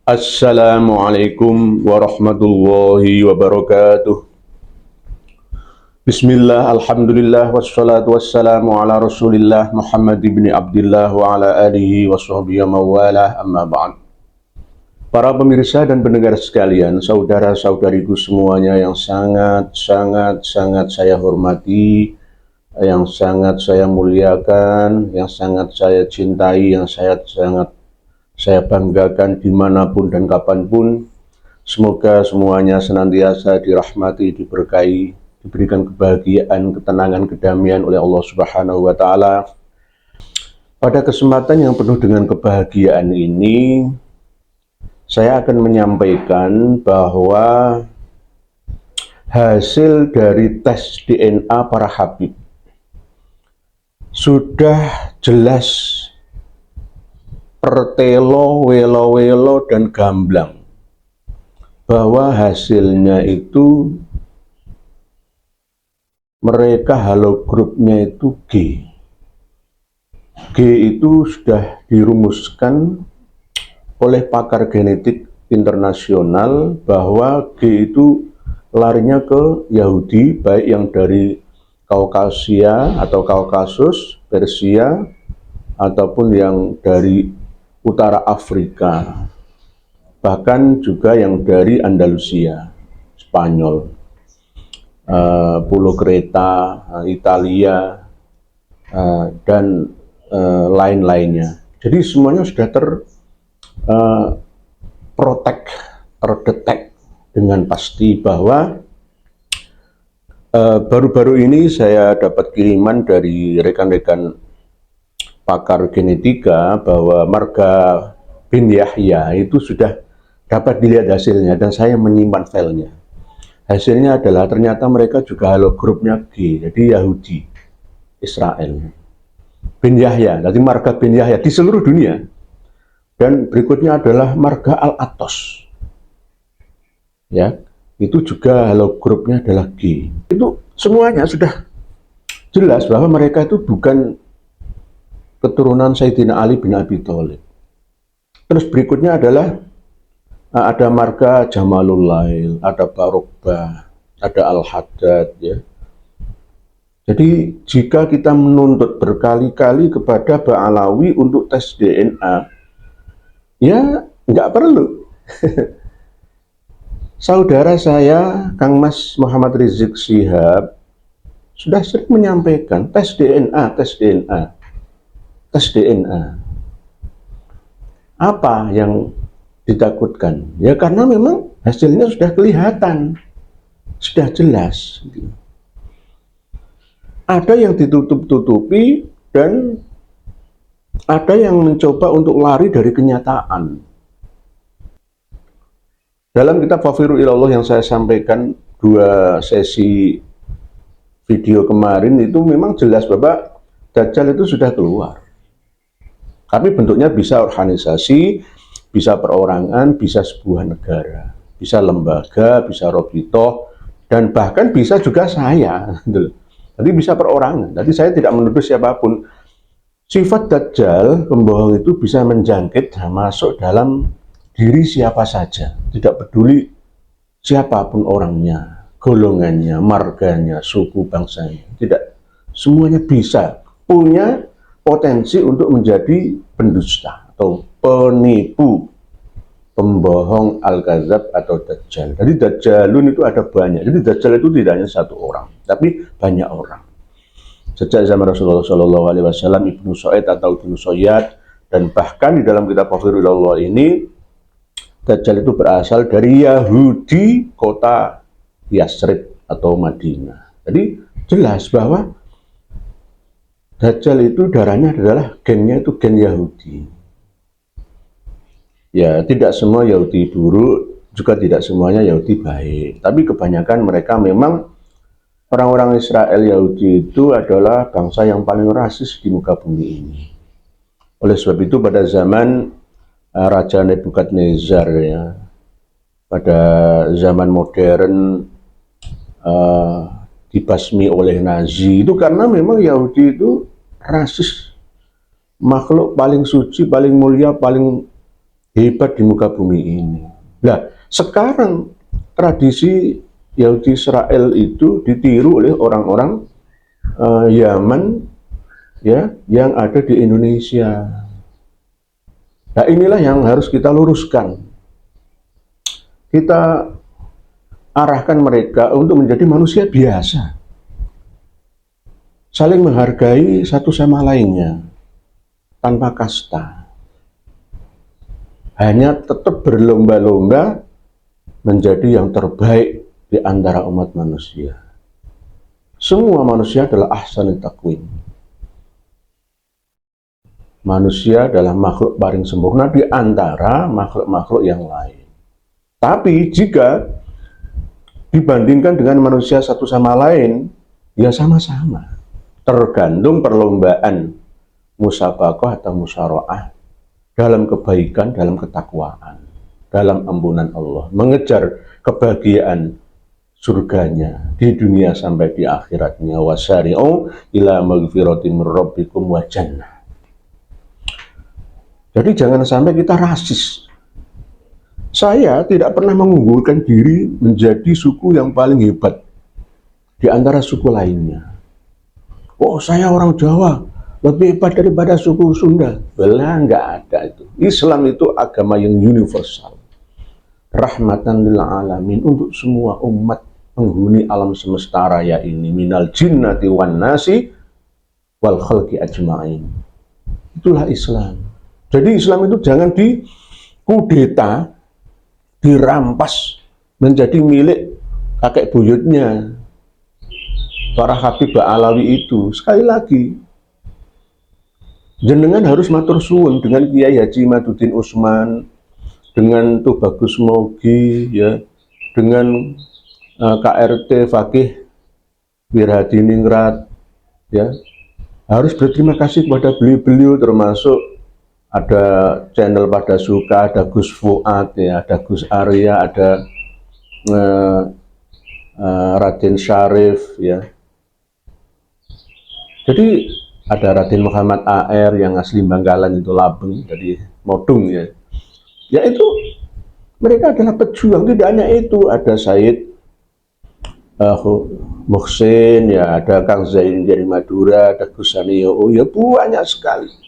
Assalamualaikum warahmatullahi wabarakatuh. Bismillah, alhamdulillah, wassalatu wassalamu ala rasulillah Muhammad ibn Abdullah wa ala alihi wa sahbihi mawalah, amma ba'd. Para pemirsa dan pendengar sekalian, saudara-saudariku semuanya yang sangat saya hormati, yang sangat saya muliakan, yang sangat saya cintai, yang sangat saya banggakan dimanapun dan kapanpun. Semoga semuanya senantiasa dirahmati, diberkahi, diberikan kebahagiaan, ketenangan, kedamaian oleh Allah Subhanahu wa Ta'ala. Pada kesempatan yang penuh dengan kebahagiaan ini, saya akan menyampaikan bahwa hasil dari tes DNA para habib sudah jelas pertelo, welo-welo, dan gamblang bahwa hasilnya itu mereka halogrupnya itu G. G itu sudah dirumuskan oleh pakar genetik internasional bahwa G itu larinya ke Yahudi, baik yang dari Kaukasia atau Kaukasus, Persia, ataupun yang dari utara Afrika, bahkan juga yang dari Andalusia, Spanyol, Pulau Kreta, Italia, dan lain-lainnya. Jadi semuanya sudah terdetek dengan pasti bahwa baru-baru ini saya dapat kiriman dari rekan-rekan pakar genetika bahwa marga bin Yahya itu sudah dapat dilihat hasilnya, dan saya menyimpan filenya. Hasilnya adalah ternyata mereka juga halogrupnya G, jadi Yahudi, Israel. Bin Yahya, jadi marga bin Yahya di seluruh dunia. Dan berikutnya adalah marga Al-Atos. Ya, itu juga halogrupnya adalah G. Itu semuanya sudah jelas bahwa mereka itu bukan keturunan Sayyidina Ali bin Abi Thalib. Terus berikutnya adalah ada marga Jamalul Lail, ada Barokbah, ada Al-Haddad, ya. Jadi jika kita menuntut berkali-kali kepada Ba'alawi untuk tes DNA, ya nggak perlu. Saudara saya, Kang Mas Muhammad Rizik Syihab, sudah sering menyampaikan tes DNA, tes DNA. Tes DNA. Apa yang ditakutkan? Ya karena memang hasilnya sudah kelihatan, sudah jelas. Ada yang ditutup-tutupi dan ada yang mencoba untuk lari dari kenyataan. Dalam kitab Fafiru Ilallah yang saya sampaikan 2 sesi video kemarin itu memang jelas bahwa Dajjal itu sudah keluar. Tapi bentuknya bisa organisasi, bisa perorangan, bisa sebuah negara, bisa lembaga, bisa robitoh, dan bahkan bisa juga saya. Jadi bisa perorangan. Jadi saya tidak menuduh siapapun. Sifat Dajjal, pembohong itu bisa menjangkit masuk dalam diri siapa saja. Tidak peduli siapapun orangnya, golongannya, marganya, suku, bangsanya. Tidak. Semuanya bisa. Punya potensi untuk menjadi pendusta atau penipu, pembohong, al-kadzab atau dajjal. Jadi dajjalun itu ada banyak. Jadi dajjal itu tidak hanya satu orang, tapi banyak orang. Sejak zaman Rasulullah SAW, Ibnu So'ed atau Ibnu Soyad, dan bahkan di dalam kitab Fafirullah ini, dajjal itu berasal dari Yahudi kota Yasrib atau Madinah. Jadi jelas bahwa Dajjal itu darahnya adalah gennya itu gen Yahudi. Ya, tidak semua Yahudi buruk, juga tidak semuanya Yahudi baik. Tapi kebanyakan mereka memang orang-orang Israel Yahudi itu adalah bangsa yang paling rasis di muka bumi ini. Oleh sebab itu pada zaman Raja Nebukadnezar, ya, pada zaman modern dibasmi oleh Nazi itu karena memang Yahudi itu rasis, makhluk paling suci, paling mulia, paling hebat di muka bumi ini. Nah, sekarang tradisi Yahudi Israel itu ditiru oleh orang-orang Yaman ya yang ada di Indonesia. Nah, inilah yang harus kita luruskan. Kita arahkan mereka untuk menjadi manusia biasa, saling menghargai satu sama lainnya tanpa kasta, hanya tetap berlomba-lomba menjadi yang terbaik di antara umat manusia. Semua manusia adalah ahsanut taqwim. Manusia adalah makhluk paling sempurna di antara makhluk-makhluk yang lain. Tapi jika dibandingkan dengan manusia satu sama lain, ya sama-sama. Tergantung perlombaan musabaqah atau musyaroah dalam kebaikan, dalam ketakwaan, dalam ampunan Allah, mengejar kebahagiaan surganya di dunia sampai di akhiratnya. Wasari'u ila maghfiratin min rabbikum wa jannah. Jadi jangan sampai kita rasis. Saya tidak pernah mengunggulkan diri menjadi suku yang paling hebat di antara suku lainnya. Oh, saya orang Jawa, lebih hebat daripada suku Sunda. Belah, nggak ada itu. Islam itu agama yang universal. Rahmatan lil alamin, untuk semua umat penghuni alam semesta raya ini. Minal jinnati wan nasi wal khalqi ajma'in. Itulah Islam. Jadi Islam itu jangan dikudeta, dirampas menjadi milik kakek buyutnya para Habib Alawi itu. Sekali lagi, jenengan harus matur suwun dengan Kiai Haji Imaduddin Utsman, dengan Tuh Bagus Mogi, ya, dengan KRT Fakih Wirhadiningrat, ya, harus berterima kasih kepada beliau-beliau, termasuk ada channel Pada Suka, ada Gus Fuad, ya, ada Gus Arya, ada Raden Syarif, ya. Jadi ada Raden Muhammad AR yang asli Bangkalan itu, Labeng, dari Modung, ya. Ya itu mereka adalah pejuang. Tidak hanya itu, ada Said Muhsin, ya, ada Kang Zain dari Madura, ada Gus Sanio, oh ya, banyak sekali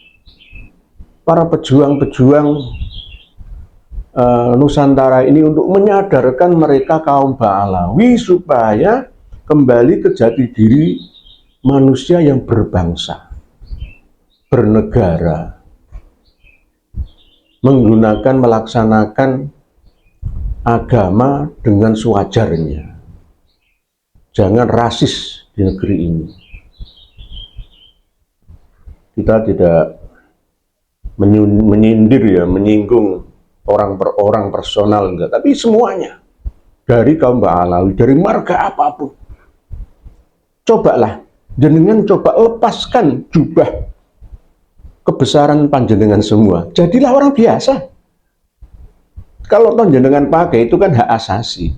para pejuang-pejuang Nusantara ini untuk menyadarkan mereka kaum Ba'alawi supaya kembali ke jati diri manusia yang berbangsa, bernegara, melaksanakan agama dengan sewajarnya. Jangan rasis di negeri ini. Kita tidak menyindir, ya, menyinggung orang per orang personal, enggak, tapi semuanya dari kaum Ba'alawi, dari marga apapun. Cobalah jenengan, coba lepaskan jubah kebesaran panjenengan semua, jadilah orang biasa. Kalau panjenengan pakai itu kan hak asasi,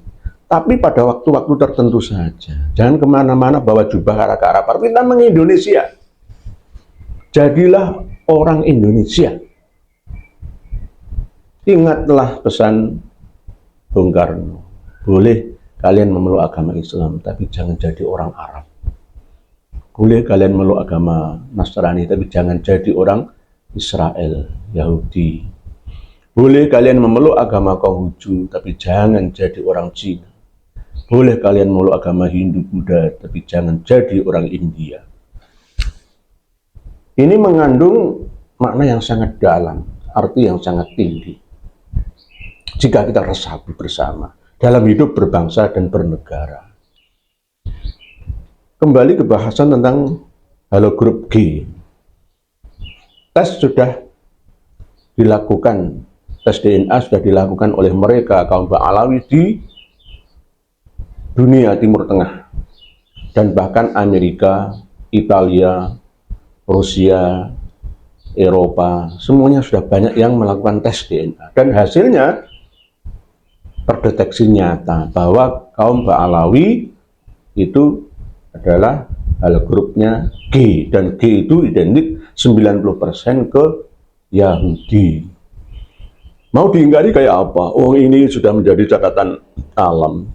tapi pada waktu-waktu tertentu saja. Jangan kemana-mana bawa jubah karak-karak. Kita meng-Indonesia, jadilah orang Indonesia. Ingatlah pesan Bung Karno, boleh kalian memeluk agama Islam, tapi jangan jadi orang Arab. Boleh kalian memeluk agama Nasrani, tapi jangan jadi orang Israel, Yahudi. Boleh kalian memeluk agama Konghucu, tapi jangan jadi orang Cina. Boleh kalian memeluk agama Hindu, Buddha, tapi jangan jadi orang India. Ini mengandung makna yang sangat dalam, arti yang sangat tinggi. Jika kita resapi bersama dalam hidup berbangsa dan bernegara. Kembali ke bahasan tentang halogrup G. Tes sudah dilakukan, tes DNA sudah dilakukan oleh mereka kaum Ba'alawi di dunia Timur Tengah. Dan bahkan Amerika, Italia, Rusia, Eropa, semuanya sudah banyak yang melakukan tes DNA. Dan hasilnya terdeteksi nyata bahwa kaum Ba'alawi itu adalah halogrupnya G, dan G itu identik 90% ke Yahudi. Mau diingkari kayak apa? Oh, ini sudah menjadi catatan alam.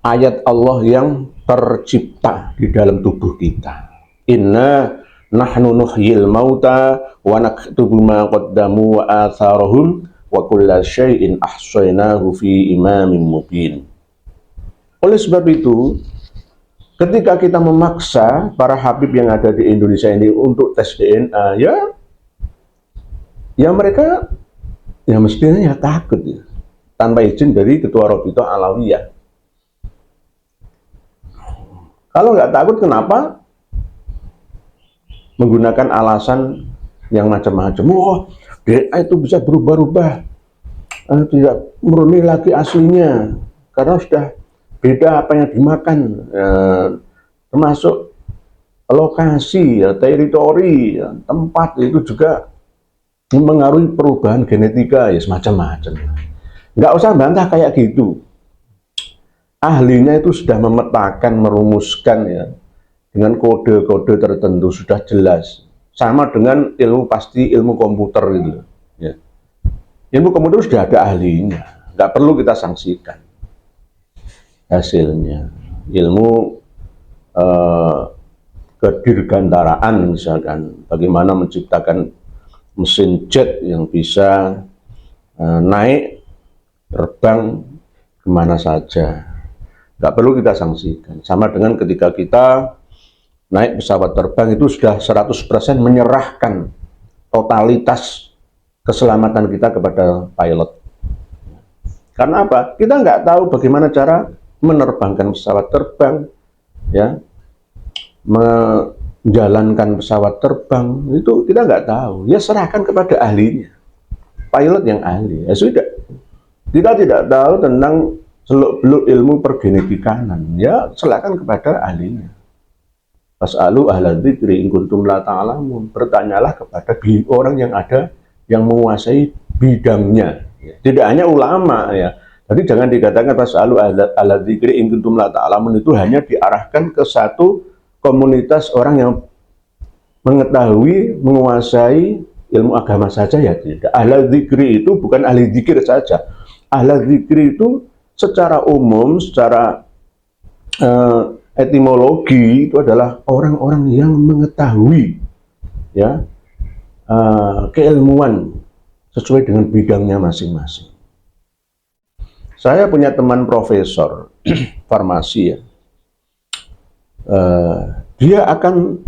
Ayat Allah yang tercipta di dalam tubuh kita. Inna nahnu nuhyil mauta wa naktubu ma qaddamu wa atharahum wa kulla syai'in ahsaynahu fi imamin mubin. Oleh sebab itu, ketika kita memaksa para habib yang ada di Indonesia ini untuk tes DNA, ya mereka ya mestinya ya takut ya, tanpa izin dari Ketua Robito Alawiyah. Kalau nggak takut, kenapa menggunakan alasan yang macam-macam? Oh, DNA itu bisa berubah-ubah, tidak murni lagi aslinya, karena sudah beda apa yang dimakan, termasuk lokasi, ya, teritori, ya, tempat itu juga mempengaruhi perubahan genetika, ya semacam-macam. Nggak usah bantah kayak gitu. Ahlinya itu sudah memetakan, merumuskan ya, dengan kode-kode tertentu sudah jelas. Sama dengan ilmu pasti ilmu komputer gitu. Ya. Ilmu komputer sudah ada ahlinya, nggak perlu kita sanksikan hasilnya. Ilmu kedirgantaraan misalkan, bagaimana menciptakan mesin jet yang bisa naik terbang kemana saja, nggak perlu kita sanksikan. Sama dengan ketika kita naik pesawat terbang itu sudah 100% menyerahkan totalitas keselamatan kita kepada pilot. Karena apa? Kita nggak tahu bagaimana cara menerbangkan pesawat terbang, ya, menjalankan pesawat terbang, itu kita nggak tahu. Ya serahkan kepada ahlinya, pilot yang ahli. Ya sudah, kita tidak tahu tentang seluk-beluk ilmu pergenetikanan, ya serahkan kepada ahlinya. Fas'alu ahla dzikri in kuntum la ta'lamun. Bertanyalah kepada orang yang ada, yang menguasai bidangnya. Tidak hanya ulama ya. Jadi jangan dikatakan fas'alu ahla dzikri in kuntum la ta'lamun itu hanya diarahkan ke satu komunitas orang yang mengetahui, menguasai ilmu agama saja, ya tidak. Ahla dzikri itu bukan ahli dzikir saja. Ahla dzikri itu secara umum, secara etimologi itu adalah orang-orang yang mengetahui ya keilmuan sesuai dengan bidangnya masing-masing. Saya punya teman profesor farmasi ya, dia akan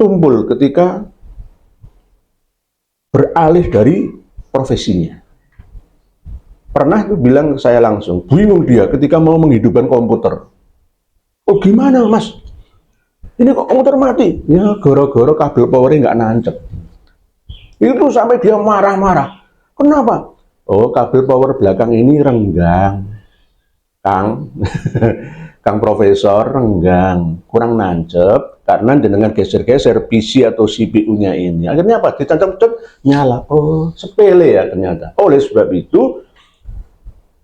tumpul ketika beralih dari profesinya. Pernah tuh bilang ke saya langsung, bingung dia ketika mau menghidupkan komputer. Oh gimana mas? Ini kok komputer mati? Ya gara-gara kabel powernya nggak nancep. Itu sampai dia marah-marah. Kenapa? Oh kabel power belakang ini renggang, Kang. Kang Profesor renggang, kurang nancep karena dengan geser-geser PC atau CPU-nya ini. Akhirnya apa? Ditancap-tancap nyala. Oh sepele ya ternyata. Oleh sebab itu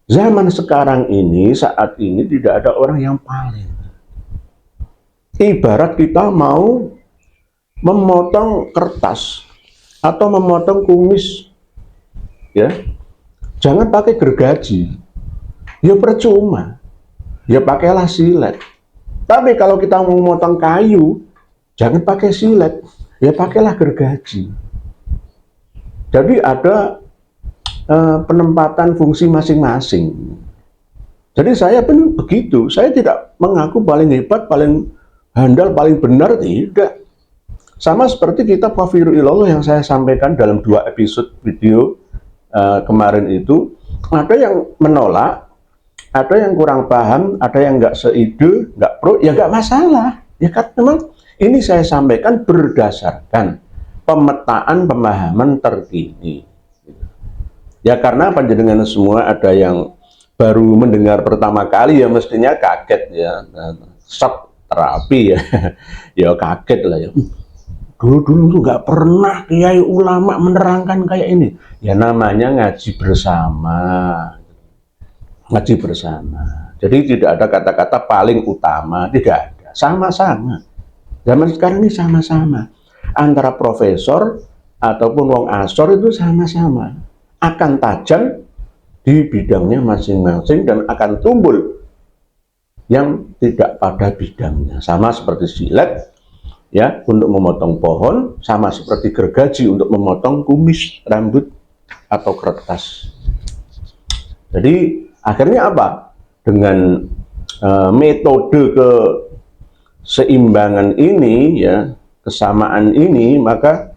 zaman sekarang ini, saat ini tidak ada orang yang paling. Ibarat kita mau memotong kertas atau memotong kumis, ya, jangan pakai gergaji, ya percuma, ya pakailah silet. Tapi kalau kita mau memotong kayu, jangan pakai silet, ya pakailah gergaji. Jadi ada penempatan fungsi masing-masing. Jadi saya pun begitu, saya tidak mengaku paling hebat, paling handal, paling benar, tidak. Sama seperti kitab Fafiru Ilallah yang saya sampaikan dalam 2 episode video kemarin itu, ada yang menolak, ada yang kurang paham, ada yang nggak seide, nggak pro, ya nggak masalah. Ya kan memang ini saya sampaikan berdasarkan pemetaan pemahaman terkini. Ya karena panjenengan semua ada yang baru mendengar pertama kali ya mestinya kaget ya, shock terapi ya, ya kaget lah ya. Dulu tuh nggak pernah kiai ulama menerangkan kayak ini. Ya namanya ngaji bersama, ngaji bersama. Jadi tidak ada kata-kata paling utama, tidak ada. Sama-sama. Zaman sekarang ini sama-sama. Antara profesor ataupun wong Ansor itu sama-sama akan tajam di bidangnya masing-masing dan akan tumbul yang tidak pada bidangnya. Sama seperti silet ya untuk memotong pohon, sama seperti gergaji untuk memotong kumis rambut atau kertas. Jadi akhirnya apa? Dengan metode keseimbangan ini ya, kesamaan ini, maka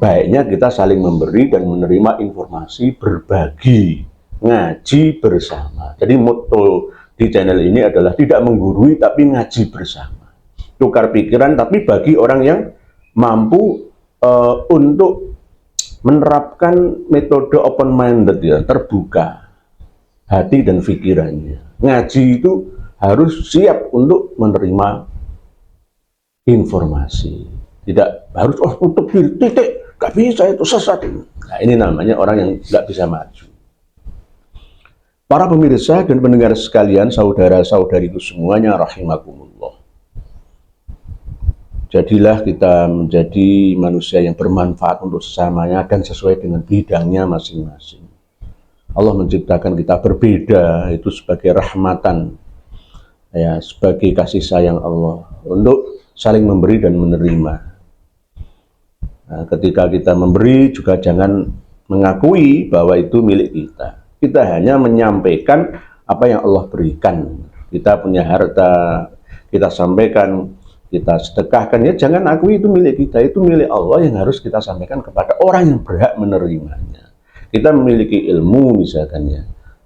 baiknya kita saling memberi dan menerima informasi, berbagi, ngaji bersama. Jadi motto di channel ini adalah tidak menggurui tapi ngaji bersama, tukar pikiran tapi bagi orang yang mampu untuk menerapkan metode open minded ya, terbuka hati dan pikirannya. Ngaji itu harus siap untuk menerima informasi, tidak harus untuk titik, gak bisa itu sesat. Nah, ini namanya orang yang gak bisa maju. Para pemirsa dan pendengar sekalian, saudara-saudariku semuanya rahimakumullah. Jadilah kita menjadi manusia yang bermanfaat untuk sesamanya dan sesuai dengan bidangnya masing-masing. Allah menciptakan kita berbeda itu sebagai rahmatan, ya, sebagai kasih sayang Allah untuk saling memberi dan menerima. Nah, ketika kita memberi juga jangan mengakui bahwa itu milik kita. Kita hanya menyampaikan apa yang Allah berikan. Kita punya harta, kita sampaikan, kita sedekahkan, ya jangan akui itu milik kita, itu milik Allah yang harus kita sampaikan kepada orang yang berhak menerimanya. Kita memiliki ilmu misalkan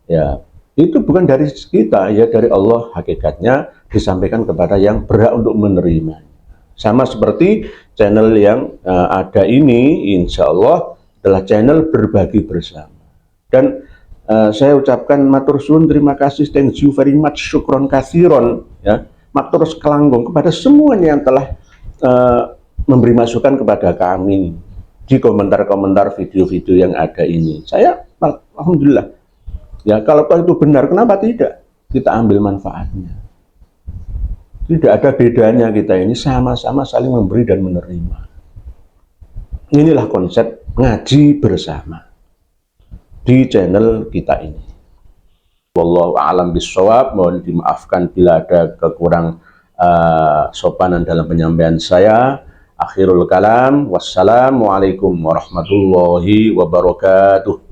ya itu bukan dari kita, ya dari Allah, hakikatnya disampaikan kepada yang berhak untuk menerimanya. Sama seperti channel yang ada ini, insya Allah adalah channel berbagi bersama. Dan saya ucapkan matur suwun, terima kasih, thank you very much, syukron kasiron, ya, matur sekelanggung kepada semuanya yang telah memberi masukan kepada kami di komentar-komentar video-video yang ada ini. Saya alhamdulillah, ya kalau itu benar, kenapa tidak kita ambil manfaatnya? Tidak ada bedanya, kita ini sama-sama saling memberi dan menerima. Inilah konsep ngaji bersama di channel kita ini. Wallahu a'lam bishawab. Mohon dimaafkan bila ada kekurang sopanan dalam penyampaian saya. Akhirul kalam. Wassalamualaikum warahmatullahi wabarakatuh.